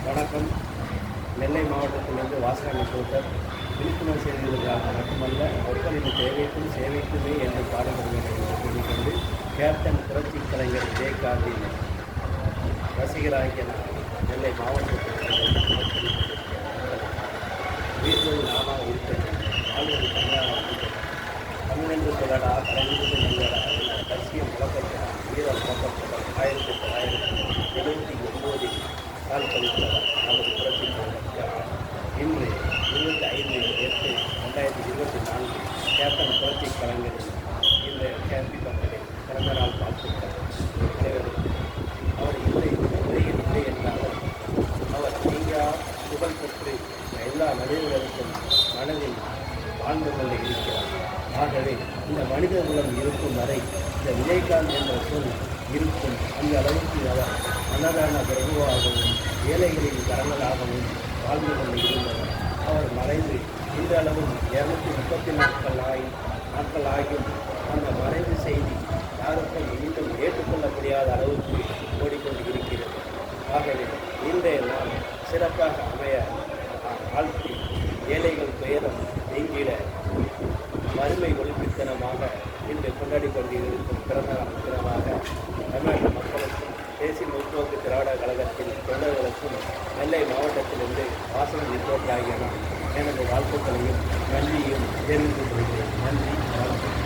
வணக்கம். நெல்லை மாவட்டத்திலிருந்து வாசகன் ரிப்போர்ட்டர். விழிப்புணர்வு செய்திகளுக்காக மட்டுமல்ல, மக்களின் தேவைக்கும் சேவைக்குமே என்று பாடுபடுகிறேன் என்று கூறிக்கொண்டு கேப்டன் புரட்சி கலைஞர் விஜயகாந்தின் ரசிகராகிய நான் நெல்லை மாவட்டத்தில் வீடுகள் நானாக இருக்கிறேன். வாழ்வது தமிழாக இருக்கிறேன். தமிழென்று சொல்லடா, கலைஞர்கள் எங்கடா என கட்சியின் முழக்கத்தினால் வீர முழக்கத்துடன் 1979 கால் பதித்தவர் நமது புரட்சி கலைஞர். இன்று 25/8/2024 கேப்டன் புரட்சி கலைஞரின் இந்த ஹேப்பி பர்த்டே பிறந்தநாள் வாழ்த்துக்கள் அனைவருக்கும். அவர் இல்லை என்றாலும் அவர் நீங்கா புகழ் பெற்று எல்லா மனிதர்களுக்கும் மனதில் வாழ்ந்து கொண்டு இருக்கிறார். ஆகவே இந்த மனித குலம் இருக்கும் வரை இந்த விஜயகாந்த் என்ற சொல் இருக்கும். அந்த அளவுக்கு அவர் அன்னதான பிரபுவாகவும் ஏழைகளின் கரங்களாகவும் வாழ்ந்து கொண்டு இருந்தவர். அவர் மறைந்து இன்றளவும் 234 நாட்கள் ஆகியும் அந்த மறைவு செய்தி யாருக்கும் மீண்டும் ஏற்றுக்கொள்ள முடியாத அளவுக்கு ஓடிக்கொண்டு இருக்கிறது. ஆகவே இன்றைய நாள் சிறப்பாக அமைய வாழ்த்தி ஏழைகள் துயரம் நீங்கிட வறுமை ஒழிப்புத்தனமாக இன்று கொண்டாடி கொண்டு இருக்கும் பிறந்தநாள் தினமாக தமிழ்நாட்டு மக்களுக்கும் தேசிய முற்போக்கு திராவிட கழகத்தின் தொண்டர்களுக்கும் நெல்லை மாவட்டத்திலிருந்து வாசகன் ரிப்போர்ட் ஆகிய எனது வாழ்த்துக்களையும் நன்றியும் தெரிவித்துக் கொள்கிறேன். நன்றி, வணக்கம்.